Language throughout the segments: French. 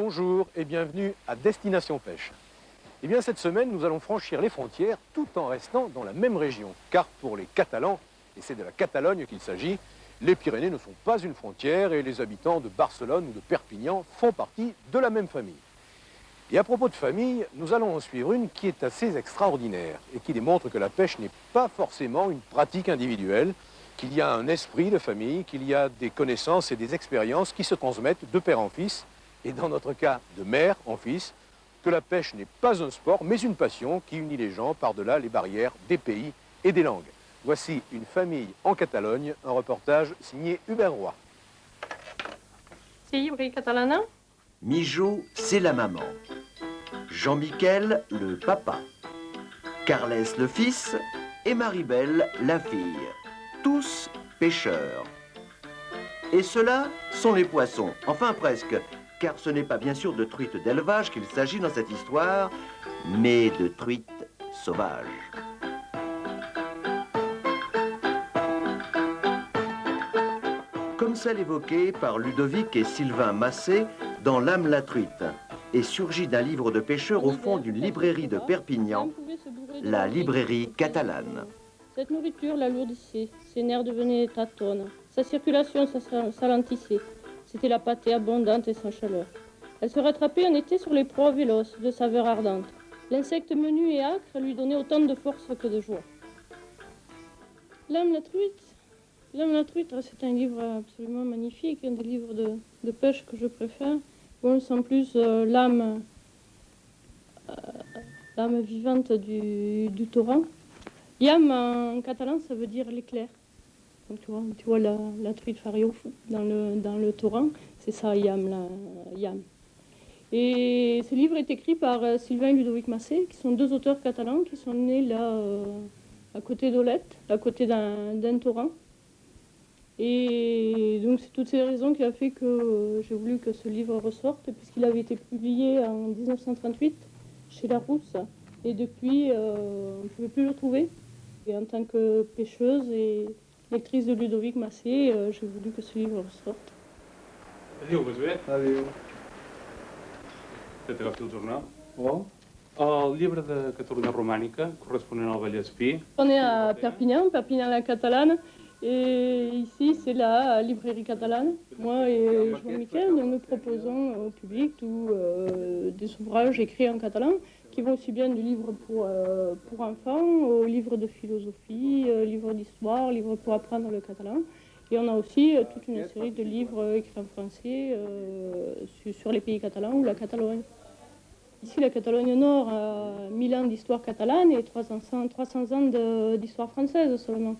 Bonjour et bienvenue à Destination Pêche. Eh bien cette semaine, nous allons franchir les frontières tout en restant dans la même région. Car pour les Catalans, et c'est de la Catalogne qu'il s'agit, les Pyrénées ne sont pas une frontière et les habitants de Barcelone ou de Perpignan font partie de la même famille. Et à propos de famille, nous allons en suivre une qui est assez extraordinaire et qui démontre que la pêche n'est pas forcément une pratique individuelle, qu'il y a un esprit de famille, qu'il y a des connaissances et des expériences qui se transmettent de père en fils, et dans notre cas de mère en fils, que la pêche n'est pas un sport, mais une passion qui unit les gens par-delà les barrières des pays et des langues. Voici une famille en Catalogne, un reportage signé Hubert Roy. C'est Ibri Catalana. Mijo, c'est la maman. Jean-Michel, le papa. Carles, le fils. Et Maribel, la fille. Tous pêcheurs. Et ceux-là sont les poissons, enfin presque, car ce n'est pas bien sûr de truites d'élevage qu'il s'agit dans cette histoire, mais de truites sauvages. Comme celle évoquée par Ludovic et Sylvain Massé dans L'âme la truite, et surgit d'un livre de pêcheurs au fond d'une librairie de Perpignan, la librairie catalane. Cette nourriture l'alourdissait, ses nerfs devenaient tâtonnes, sa circulation s'alentissait. C'était la pâtée abondante et sans chaleur. Elle se rattrapait en été sur les proies véloces, de saveur ardente. L'insecte menu et âcre lui donnait autant de force que de joie. L'âme la truite, c'est un livre absolument magnifique, un des livres de pêche que je préfère. Bon, sans plus, l'âme vivante du torrent. Yam en catalan, ça veut dire l'éclair. Donc tu vois la truite fariouf dans le torrent, c'est ça yam. Et ce livre est écrit par Sylvain et Ludovic Massé, qui sont deux auteurs catalans qui sont nés là à côté d'Olette, à côté d'un torrent. Et donc c'est toutes ces raisons qui a fait que j'ai voulu que ce livre ressorte, puisqu'il avait été publié en 1938 chez Larousse. Et depuis, on ne pouvait plus le trouver. Et en tant que pêcheuse et lectrice de Ludovic Massé, j'ai voulu que ce livre ressorte. Adéu, Besuet. Adéu. Que t'agafi el jornal. Bon. El llibre de Catalunya romànica, corresponent al Vallespí. On est à Perpignan la catalane, et ici c'est la librairie catalane. Moi et Jean-Michel, nous proposons au public des ouvrages écrits en catalan, qui vont aussi bien du livre pour enfants, aux livres de philosophie, livres d'histoire, livres pour apprendre le catalan. Et on a aussi toute une série de livres écrits en français sur les pays catalans ou la Catalogne. Ici, la Catalogne Nord a 1000 ans d'histoire catalane et 300 ans d'histoire française seulement.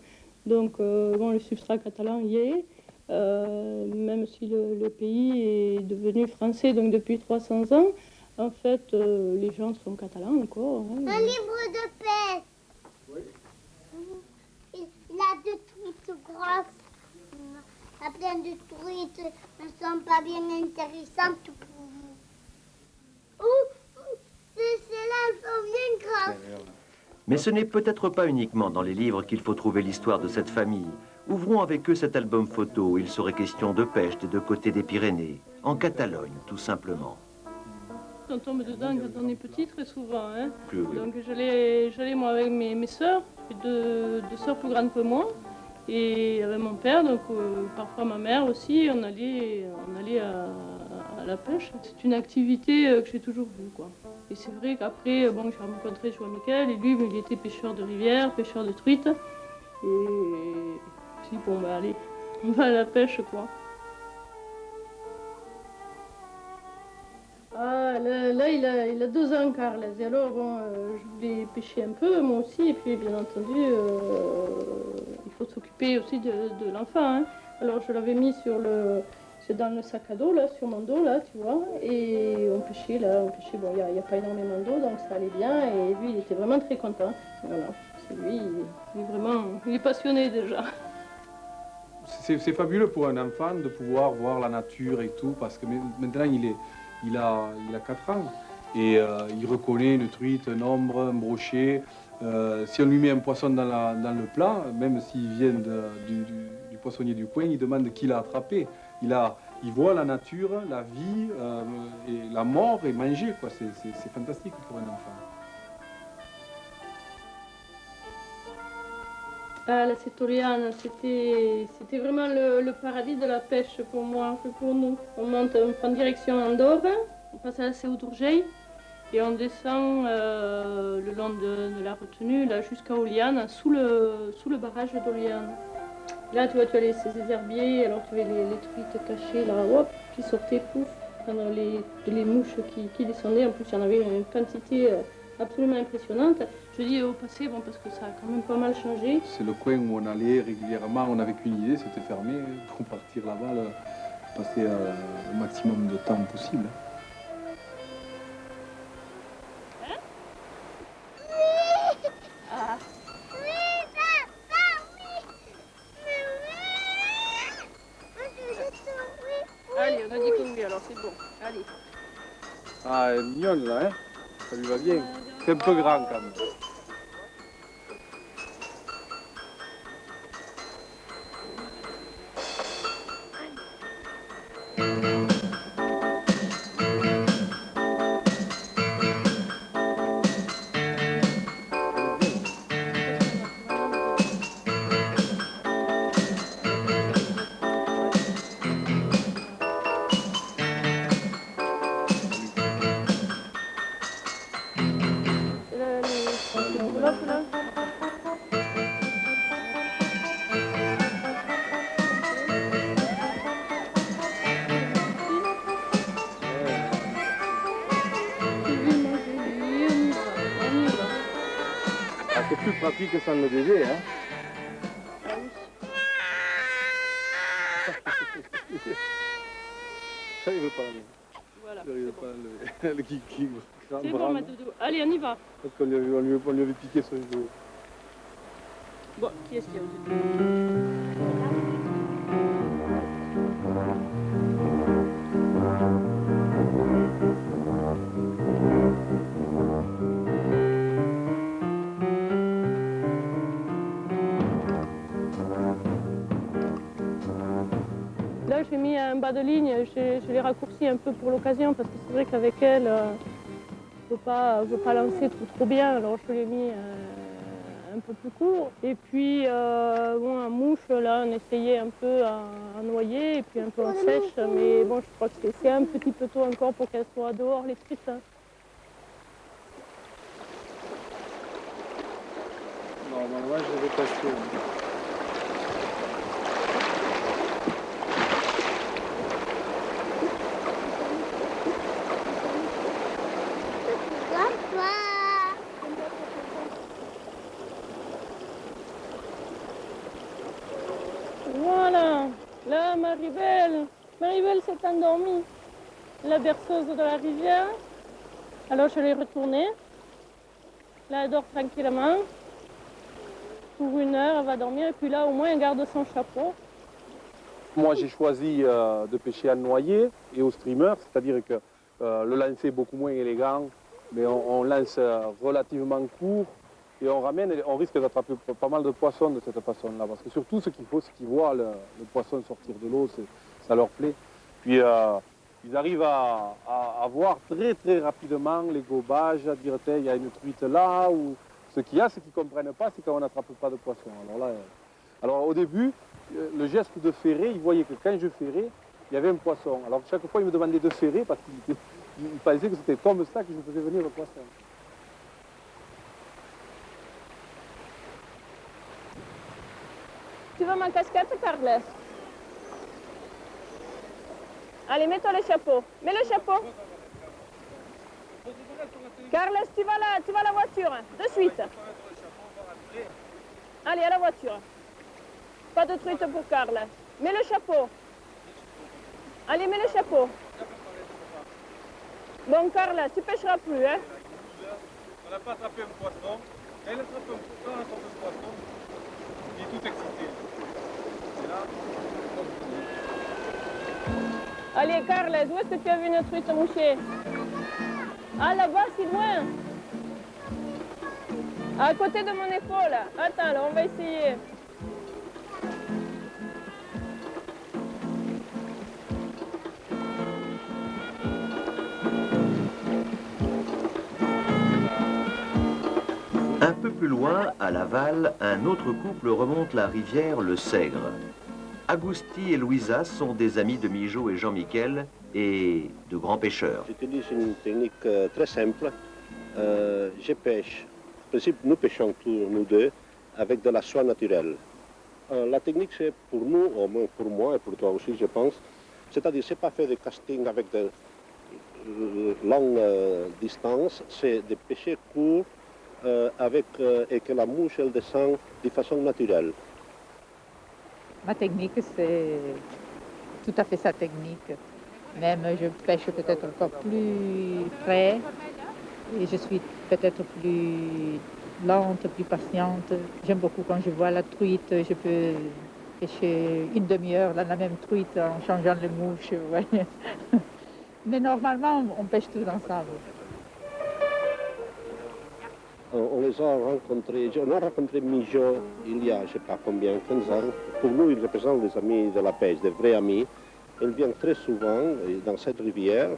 Donc, bon, le substrat catalan y est, même si le pays est devenu français donc depuis 300 ans. En fait, les gens sont catalans encore. Hein. Un livre de pêche. Oui. Il a deux truites grosses. Il y a plein de truites ne sont pas bien intéressantes pour vous. Celles-là sont bien grosses. Mais ce n'est peut-être pas uniquement dans les livres qu'il faut trouver l'histoire de cette famille. Ouvrons avec eux cet album photo où il serait question de pêche des deux côtés des Pyrénées, en Catalogne tout simplement. On tombe dedans quand on est petit, très souvent. Hein. Oui. Donc j'allais moi avec mes sœurs, deux sœurs plus grandes que moi, et avec mon père, donc parfois ma mère aussi, on allait à la pêche. C'est une activité que j'ai toujours vue, quoi. Et c'est vrai qu'après, bon, j'ai rencontré Jean-Michel, et lui, il était pêcheur de rivière, pêcheur de truites. Et je me suis dit, bon, bah allez, on va à la pêche, quoi. Ah, là il a 2 ans, Carles. Et alors, bon, je voulais pêcher un peu, moi aussi. Et puis, bien entendu, il faut s'occuper aussi de l'enfant. Hein. Alors, je l'avais mis c'est dans le sac à dos, là, sur mon dos, là, tu vois. Et on pêchait. Bon, il n'y a pas énormément d'eau, donc ça allait bien. Et lui, il était vraiment très content. Voilà. C'est lui, il est passionné déjà. C'est fabuleux pour un enfant de pouvoir voir la nature et tout, parce que maintenant, il a 4 ans et il reconnaît une truite, un ombre, un brochet. Si on lui met un poisson dans le plat, même s'il vient du poissonnier du coin, il demande qui l'a attrapé. Il a il voit la nature, la vie et la mort et manger, quoi. C'est fantastique pour un enfant. Ah, la Sétoriane, c'était vraiment le paradis de la pêche pour moi, pour nous. On prend direction Andorre, on passe à la Seu d'Urgell et on descend le long de la retenue jusqu'à Oliane, sous le barrage d'Oliane. Là, tu vois, tu as ces herbiers, alors tu avais les truites cachées là, hop, qui sortaient, pouf, pendant les mouches qui descendaient. En plus, il y en avait une quantité absolument impressionnante. Je dis au passé, bon, parce que ça a quand même pas mal changé. C'est le coin où on allait régulièrement, on n'avait qu'une idée, c'était fermé pour partir là-bas, passer le maximum de temps possible. Hein? Ah. Allez, on a dit que oui, alors c'est bon. Allez. Ah, elle est mignonne là, hein? Ça lui va bien. C'est un peu grand quand même. C'est plus pratique que sans le bébé, hein. Ça, il veut pas l'enlever. Voilà. Il veut pas l'enlever. Le kiki. C'est bon, ma doudou. Allez, on y va. Parce qu'on lui avait piqué son genou. Bon, qui est-ce qu'il y a au-dessus? Là, j'ai mis un bas de ligne, je l'ai raccourci un peu pour l'occasion parce que c'est vrai qu'avec elle, je ne veux pas lancer trop bien, alors je l'ai mis un peu plus court. Et puis, bon, en mouche, là, on essayait un peu à noyer et puis un peu en sèche, mais bon, je crois que c'est un petit peu tôt encore pour qu'elle soit dehors, les truites. Normalement, je vais passer. Voilà, là, Maribel s'est endormie, la berceuse de la rivière. Alors je l'ai retournée. Là, elle dort tranquillement. Pour 1 heure, elle va dormir. Et puis là, au moins, elle garde son chapeau. Moi, j'ai choisi de pêcher à noyer et au streamer, c'est-à-dire que le lancer est beaucoup moins élégant, mais on lance relativement court et on ramène, on risque d'attraper pas mal de poissons de cette façon-là. Parce que surtout, ce qu'il faut, c'est qu'ils voient le poisson sortir de l'eau, ça leur plaît. Puis ils arrivent à voir très rapidement les gobages, à dire il y a une truite là, ou ce qu'il y a, ce qu'ils ne comprennent pas, c'est qu'on n'attrape pas de poissons. Alors au début, le geste de ferrer, ils voyaient que quand je ferrais, il y avait un poisson. Alors chaque fois, ils me demandaient de ferrer parce qu'ils pensaient que c'était comme ça que je faisais venir le poisson. Tu veux ma casquette, Carles? Allez, mets-toi le chapeau. Mets le chapeau. Carles, tu vas à la voiture, de suite. Allez, à la voiture. Pas de truite pour Carles. Mets le chapeau. Allez, mets le chapeau. Bon, Carles, tu pêcheras plus, hein? On n'a pas attrapé un poisson. Elle attrape un poisson. Il est tout excité. Et là... Allez, Carles, où est-ce que tu as vu une truite mouchée? Ah, là-bas, si loin. À côté de mon épaule. Attends, là, on va essayer. plus loin, à Laval, un autre couple remonte la rivière le Sègre. Agousti et Louisa sont des amis de Mijaud et Jean-Michel et de grands pêcheurs. J'utilise une technique très simple. Je pêche. En principe, nous pêchons tous, nous deux, avec de la soie naturelle. La technique, c'est pour nous, au moins pour moi et pour toi aussi, je pense, c'est-à-dire, c'est pas fait de casting avec de longues distances, c'est de pêcher court et que la mouche, elle descend de façon naturelle. Ma technique, c'est tout à fait sa technique. Même je pêche peut-être encore plus frais et je suis peut-être plus lente, plus patiente. J'aime beaucoup quand je vois la truite, je peux pêcher une demi-heure dans la même truite en changeant les mouches. Ouais. Mais normalement, on pêche tous ensemble. On les a rencontrés, on a rencontré Mijaud il y a, je ne sais pas combien, 15 ans. Pour nous, ils représentent les amis de la pêche, des vrais amis. Ils viennent très souvent dans cette rivière,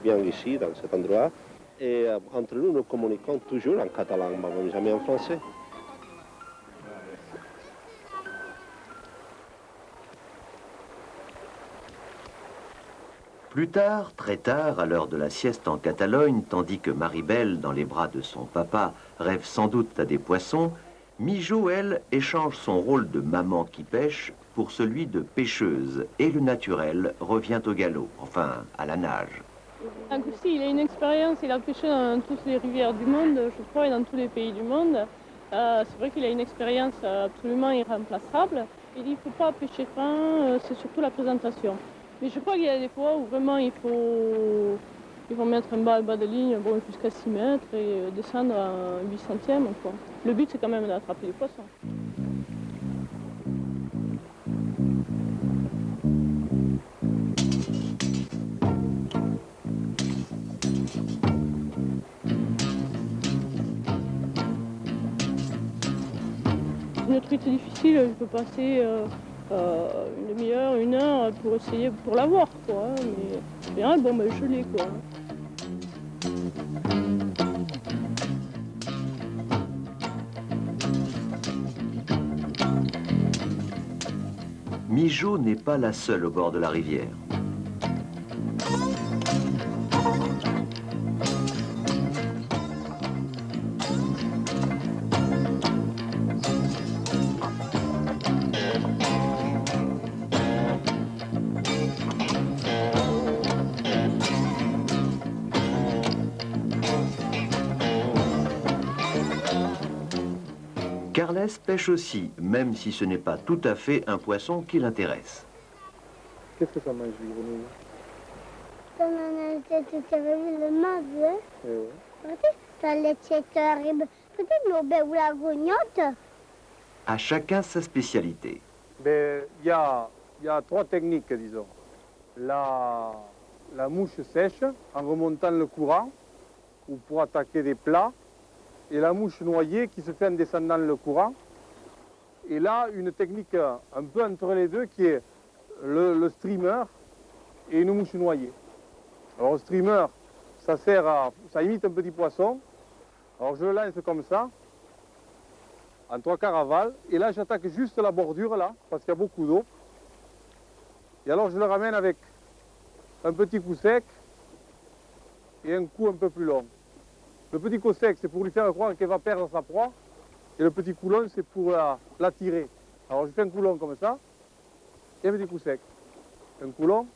bien ici, dans cet endroit. Et entre nous, nous communiquons toujours en catalan, mais jamais en français. Plus tard, très tard, à l'heure de la sieste en Catalogne, tandis que Maribel, dans les bras de son papa, rêve sans doute à des poissons, Mijaud, elle, échange son rôle de maman qui pêche pour celui de pêcheuse, et le naturel revient au galop, enfin à la nage. Agousti, il a une expérience, il a pêché dans toutes les rivières du monde, je crois, et dans tous les pays du monde. C'est vrai qu'il a une expérience absolument irremplaçable. Il dit qu'il ne faut pas pêcher fin, c'est surtout la présentation. Mais je crois qu'il y a des fois où vraiment il faut mettre un bas de ligne bon, jusqu'à 6 mètres et descendre à 8 centièmes. Quoi. Le but, c'est quand même d'attraper les poissons. Une truite difficile, je peux passer une demi-heure, 1 heure pour essayer pour l'avoir, quoi. Mais en général, bon, ben, je l'ai, quoi. Mijaud n'est pas la seule au bord de la rivière. Carles pêche aussi, même si ce n'est pas tout à fait un poisson qui l'intéresse. Qu'est-ce que ça mange, les grenouilles? Ça m'en a été terrible, le mauvais. Eh ouais. Peut-être ça l'était terrible. Peut-être l'obé ou la grognotte. À chacun sa spécialité. Ben, il y a 3 techniques, disons. La mouche sèche, en remontant le courant, ou pour attaquer des plats, et la mouche noyée qui se fait en descendant le courant. Et là, une technique un peu entre les deux qui est le streamer et une mouche noyée. Alors le streamer, ça imite un petit poisson. Alors je le lance comme ça, en 3/4 aval, et là j'attaque juste la bordure là, parce qu'il y a beaucoup d'eau. Et alors je le ramène avec un petit coup sec et un coup un peu plus long. Le petit coup sec, c'est pour lui faire croire qu'elle va perdre sa proie, et le petit coup long, c'est pour la tirer. Alors je fais un coup long comme ça, et un petit coup sec. Un coup long,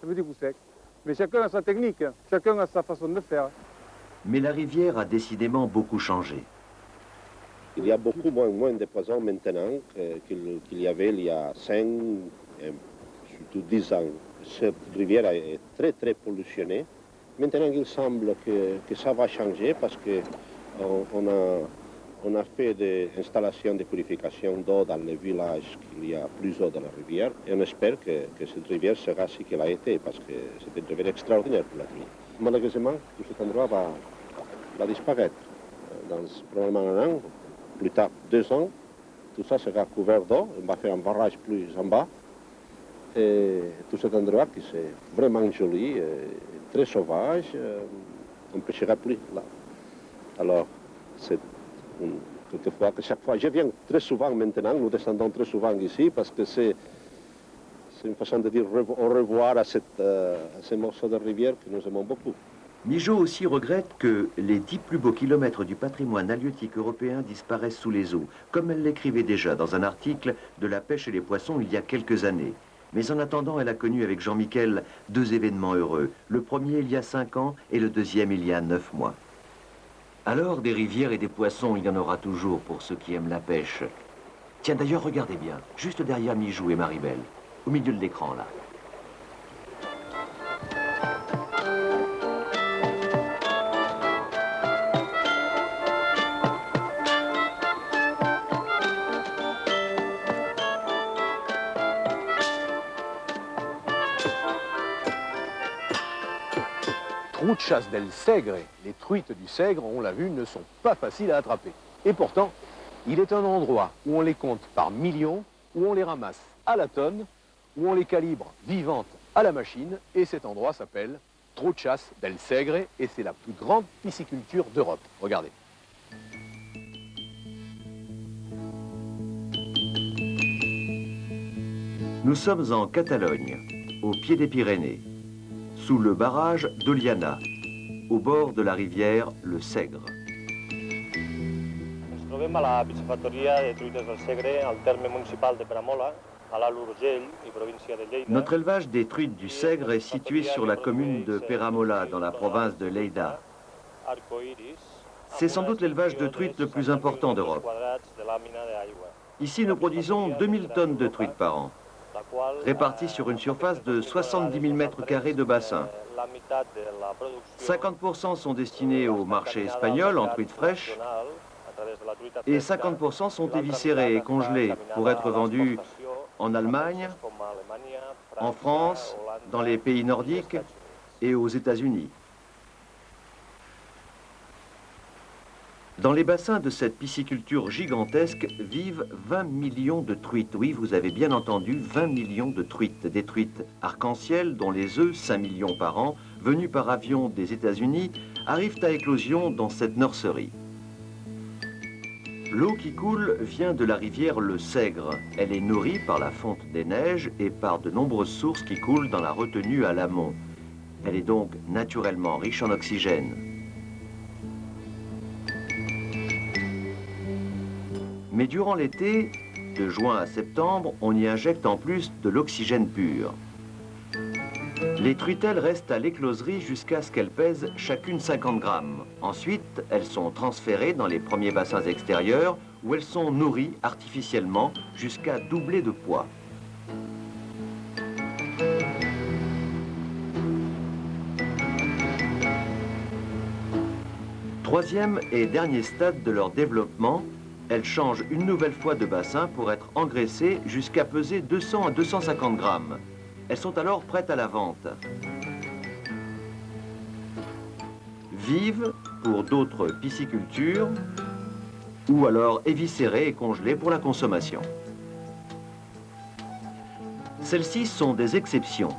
un petit coup sec. Mais chacun a sa technique, chacun a sa façon de faire. Mais la rivière a décidément beaucoup changé. Il y a beaucoup moins de poissons maintenant qu'il y avait il y a 5, et surtout 10 ans. Cette rivière est très très pollutionnée. Maintenant, il semble que ça va changer parce qu'on a fait des installations de purification d'eau dans les villages qu'il y a plus d'eau dans la rivière. Et on espère que cette rivière sera ce qu'elle a été parce que c'est une rivière extraordinaire pour la truite. Malheureusement, tout cet endroit va disparaître. Dans probablement 1 an, plus tard 2 ans, tout ça sera couvert d'eau. On va faire un barrage plus en bas. Et tout cet endroit qui est vraiment joli, très sauvage, on ne pêchera plus là. Alors, c'est Toutefois, que chaque fois, je viens très souvent maintenant, nous descendons très souvent ici parce que c'est une façon de dire au revoir à ces morceaux de rivière que nous aimons beaucoup. Migeot aussi regrette que les 10 plus beaux kilomètres du patrimoine halieutique européen disparaissent sous les eaux, comme elle l'écrivait déjà dans un article de La pêche et les poissons il y a quelques années. Mais en attendant, elle a connu avec Jean Miquel 2 événements heureux. Le premier il y a 5 ans et le deuxième il y a 9 mois. Alors, des rivières et des poissons, il y en aura toujours pour ceux qui aiment la pêche. Tiens, d'ailleurs, regardez bien, juste derrière Mijoux et Maribel, au milieu de l'écran, là. Truchas del Segre, les truites du Segre, on l'a vu, ne sont pas faciles à attraper. Et pourtant, il est un endroit où on les compte par millions, où on les ramasse à la tonne, où on les calibre vivantes à la machine, et cet endroit s'appelle Truchas del Segre, et c'est la plus grande pisciculture d'Europe. Regardez. Nous sommes en Catalogne, au pied des Pyrénées, sous le barrage d'Oliana, au bord de la rivière le Segre. Ens trobem a la piscifactoria de truites del Segre, al terme municipal de Peramola, a l'Alt Urgell i província de Lleida. Notre élevage des truites du Segre est situé sur la commune de Peramola, dans la province de Lleida. C'est sans doute l'élevage de truites le plus important d'Europe. Ici, nous produisons 2000 tonnes de truites par an, réparties sur une surface de 70 000 m² de bassin. 50% sont destinés au marché espagnol en truites fraîches et 50% sont éviscérés et congelés pour être vendus en Allemagne, en France, dans les pays nordiques et aux États-Unis. Dans les bassins de cette pisciculture gigantesque vivent 20 millions de truites. Oui, vous avez bien entendu, 20 millions de truites. Des truites arc-en-ciel dont les œufs, 5 millions par an, venus par avion des États-Unis, arrivent à éclosion dans cette nurserie. L'eau qui coule vient de la rivière le Segre. Elle est nourrie par la fonte des neiges et par de nombreuses sources qui coulent dans la retenue à l'amont. Elle est donc naturellement riche en oxygène. Mais durant l'été, de juin à septembre, on y injecte en plus de l'oxygène pur. Les truitelles restent à l'écloserie jusqu'à ce qu'elles pèsent chacune 50 grammes. Ensuite, elles sont transférées dans les premiers bassins extérieurs où elles sont nourries artificiellement jusqu'à doubler de poids. Troisième et dernier stade de leur développement, elles changent une nouvelle fois de bassin pour être engraissées jusqu'à peser 200 à 250 grammes. Elles sont alors prêtes à la vente. Vives pour d'autres piscicultures ou alors éviscérées et congelées pour la consommation. Celles-ci sont des exceptions.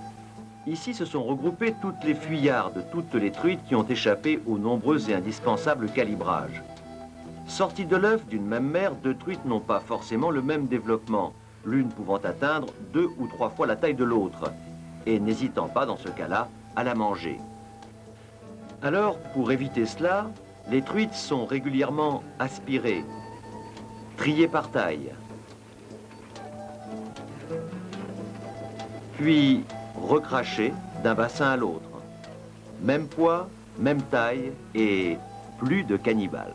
Ici se sont regroupées toutes les fuyardes, toutes les truites qui ont échappé aux nombreux et indispensables calibrages. Sorties de l'œuf d'une même mère, 2 truites n'ont pas forcément le même développement, l'une pouvant atteindre 2 ou 3 fois la taille de l'autre, et n'hésitant pas dans ce cas-là à la manger. Alors, pour éviter cela, les truites sont régulièrement aspirées, triées par taille, puis recrachées d'un bassin à l'autre. Même poids, même taille et plus de cannibales.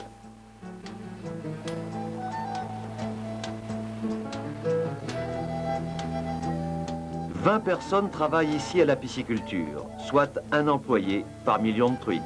« 20 personnes travaillent ici à la pisciculture, soit un employé par million de truites.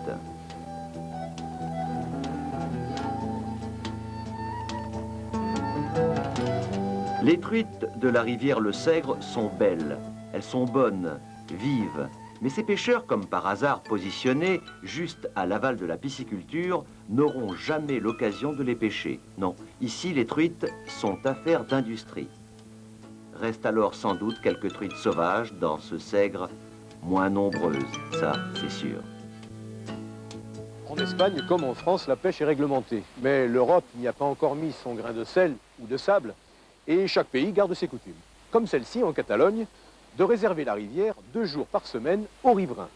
Les truites de la rivière le Segre sont belles, elles sont bonnes, vives, mais ces pêcheurs, comme par hasard positionnés juste à l'aval de la pisciculture, n'auront jamais l'occasion de les pêcher. Non, ici les truites sont affaires d'industrie. Restent alors sans doute quelques truites sauvages dans ce Segre, moins nombreuses, ça c'est sûr. On Espagne comme en France, la pêche est réglementée. Mais l'Europe n'y a pas encore mis son grain de sel ou de sable et chaque pays garde ses coutumes. Comme celle-ci en Catalogne, de réserver la rivière 2 jours par semaine aux riverains.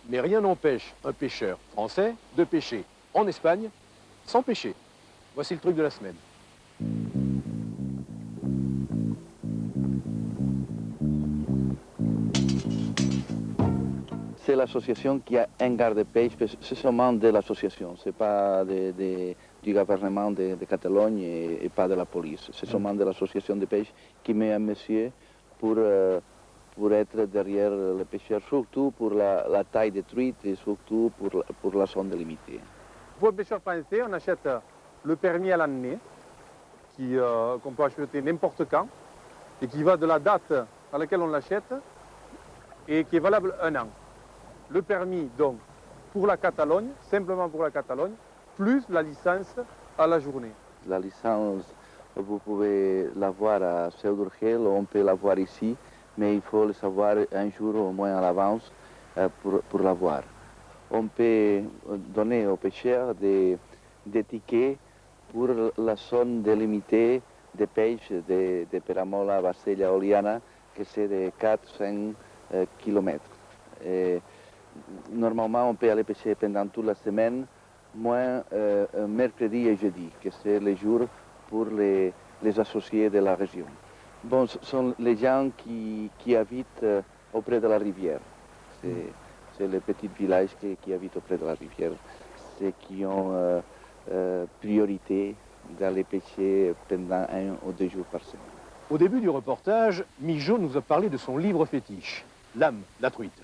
Mais rien n'empêche un pêcheur français de pêcher en Espagne sans pêcher. Voici le truc de la semaine. C'est l'association qui a un garde-pêche, c'est seulement de l'association, ce n'est pas du gouvernement de Catalogne et pas de la police. C'est seulement de l'association de pêche qui met un monsieur pour être derrière les pêcheurs, surtout pour la taille des truites et surtout pour la zone délimitée. Pour le pêcheur français, on achète le permis à l'année, qu'on peut acheter n'importe quand, et qui va de la date à laquelle on l'achète, et qui est valable 1 an. Le permis, donc, pour la Catalogne, simplement pour la Catalogne, plus la licence à la journée. La licence, vous pouvez l'avoir à Seu d'Urgell, on peut l'avoir ici, mais il faut le savoir un jour au moins à l'avance pour l'avoir. On peut donner aux pêcheurs des tickets pour la zone délimitée de pêche de Peramola, Bassella, Oliana, que c'est de 400 km. Normalement, on peut aller pêcher pendant toute la semaine, moins mercredi et jeudi, que c'est les jours pour les associés de la région. Bon, ce sont les gens qui habitent auprès de la rivière. C'est les petits villages qui habitent auprès de la rivière. C'est qui ont priorité d'aller pêcher pendant 1 ou 2 jours par semaine. Au début du reportage, Migeot nous a parlé de son livre fétiche, L'âme, la truite.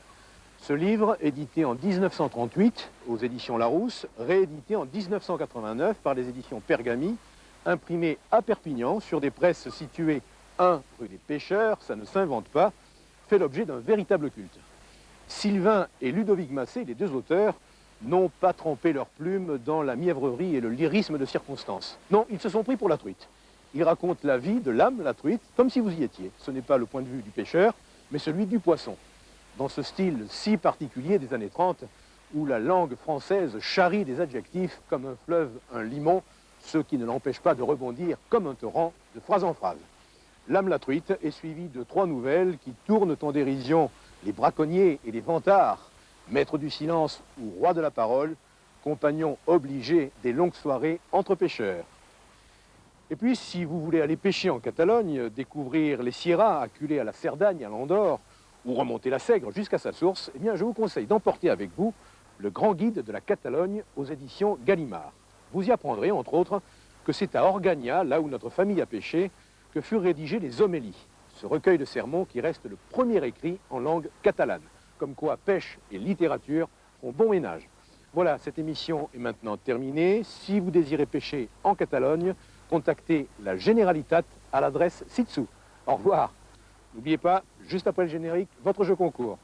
Ce livre, édité en 1938 aux éditions Larousse, réédité en 1989 par les éditions Pergami, imprimé à Perpignan sur des presses situées 1 rue des Pêcheurs, ça ne s'invente pas, fait l'objet d'un véritable culte. Sylvain et Ludovic Massé, les 2 auteurs, n'ont pas trempé leurs plumes dans la mièvrerie et le lyrisme de circonstance. Non, ils se sont pris pour la truite. Ils racontent la vie de l'âme, la truite, comme si vous y étiez. Ce n'est pas le point de vue du pêcheur, mais celui du poisson. Dans ce style si particulier des années 30, où la langue française charrie des adjectifs comme un fleuve, un limon, ce qui ne l'empêche pas de rebondir comme un torrent de phrase en phrase. L'âme la truite est suivie de 3 nouvelles qui tournent en dérision les braconniers et les vantards, maîtres du silence ou rois de la parole, compagnons obligés des longues soirées entre pêcheurs. Et puis, si vous voulez aller pêcher en Catalogne, découvrir les sierras acculées à la Cerdagne, à l'Andorre, ou remonter la Sègre jusqu'à sa source, eh bien, je vous conseille d'emporter avec vous le grand guide de la Catalogne aux éditions Gallimard. Vous y apprendrez, entre autres, que c'est à Orgagna, là où notre famille a pêché, que furent rédigées les homélies, ce recueil de sermons qui reste le premier écrit en langue catalane, comme quoi pêche et littérature font bon ménage. Voilà, cette émission est maintenant terminée. Si vous désirez pêcher en Catalogne, contactez la Generalitat à l'adresse ci-dessous. Au revoir. N'oubliez pas, juste après le générique, votre jeu concours.